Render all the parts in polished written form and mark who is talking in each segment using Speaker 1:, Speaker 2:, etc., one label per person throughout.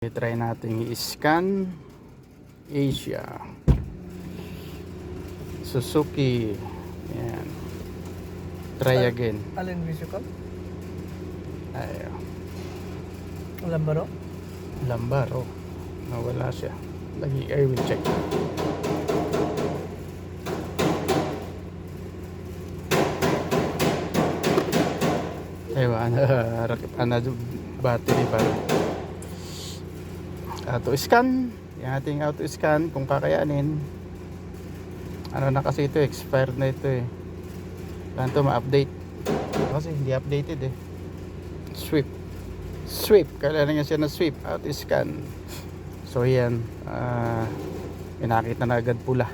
Speaker 1: I-try natin i-scan Asia Suzuki. Yan. Try again.
Speaker 2: Alin vehicle?
Speaker 1: Ayaw.
Speaker 2: Lambaro?
Speaker 1: Lambar, oh. Nawala siya. Lagi, I will check. Ewan, rakip na battery para auto scan. Yung ating auto scan kung kakayanin. Ano na kasi ito, expired na ito eh. Kailangan ito ma-update kasi hindi updated eh. Sweep, kailangan niya siya na sweep, auto scan. So yan, pinakita na agad pula.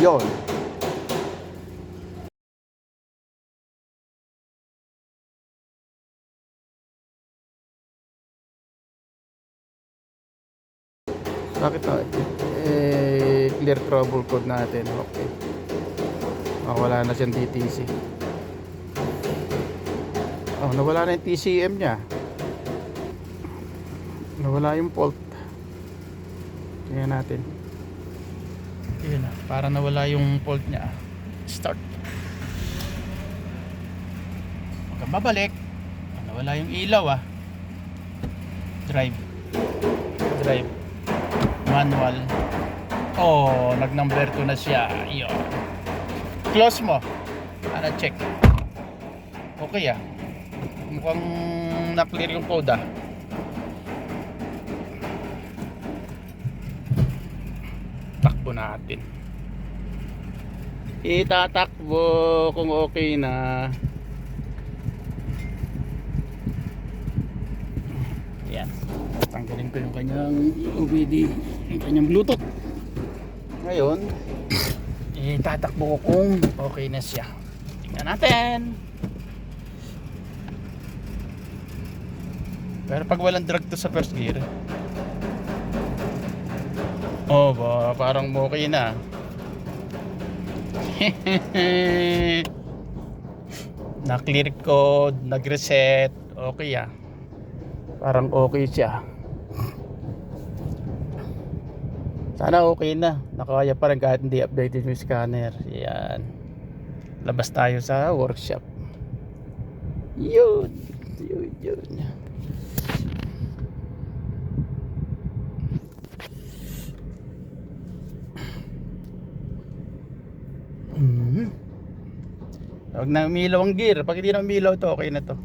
Speaker 1: Yon. Bakit na? Clear trouble code natin. Okay. Wala na siyang DTC. Nawala na yung TCM niya. Nawala yung fault. Tingnan natin. Yun na. Para nawala yung fault niya. Start. Huwag kang babalik. Nawala yung ilaw Drive. Manual. Nag number 2 na siya. Yun. Close mo. Para check. Okay mukhang na-clear yung code Takbo natin. Itatakbo kung okay na. Yan. Tanggalin ko yung kanyang OBD, yung kanyang Bluetooth. Ngayon, itatakbo ko kung okay na siya. Tingnan natin. Pero pag walang drag to sa first gear, parang okay na. Na-clear code, nag-reset, okay Parang okay siya. Sana okay na. Nakakaya pa rin kahit hindi updated yung scanner. Yan. Labas tayo sa workshop. Yun. Huwag na umilaw ang gear. Pag hindi na umilaw to, okay na to.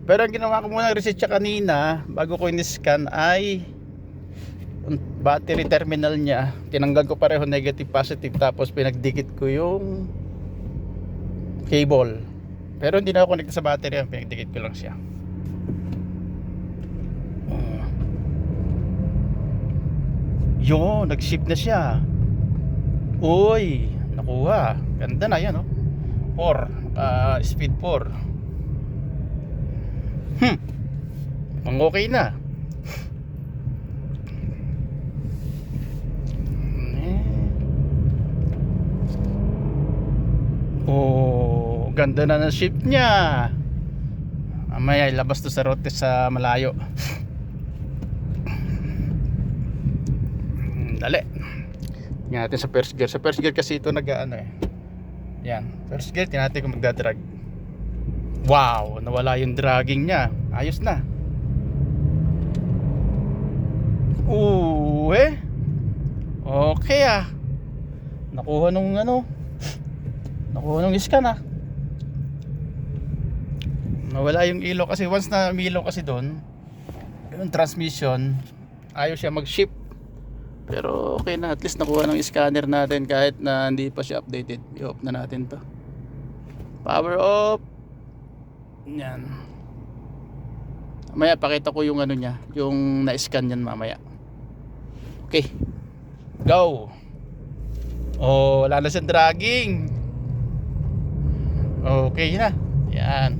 Speaker 1: Pero ang ginawa ko muna reset siya kanina bago ko in-scan ay battery terminal niya. Tinanggal ko pareho negative positive, tapos pinagdikit ko yung cable. Pero hindi na ako connect sa battery, pinagdikit ko lang siya. Yo, nag-shift na siya. Uy, nakuha. Ganda na yan 4, speed 4. Ang okay na. Ganda na ng shift niya. Mamaya ilabas to sa route sa malayo. Dali. Tingnan natin sa first gear. Sa first gear kasi ito Yan, first gear, tingnan natin kung magdadrag. Wow, nawala yung dragging niya. Ayos na. Okay nakuha nung scan nawala yung ilaw kasi once na umilaw kasi doon yung transmission, ayaw siya mag-shift. Pero okay na, at least nakuha ng scanner natin kahit na hindi pa siya updated. I-off na natin to. Power off. Yan. Mamaya pakita ko yung niya, yung na-scan yan mamaya. Okay. Go. Wala na siyang dragging. Okay na. Yan.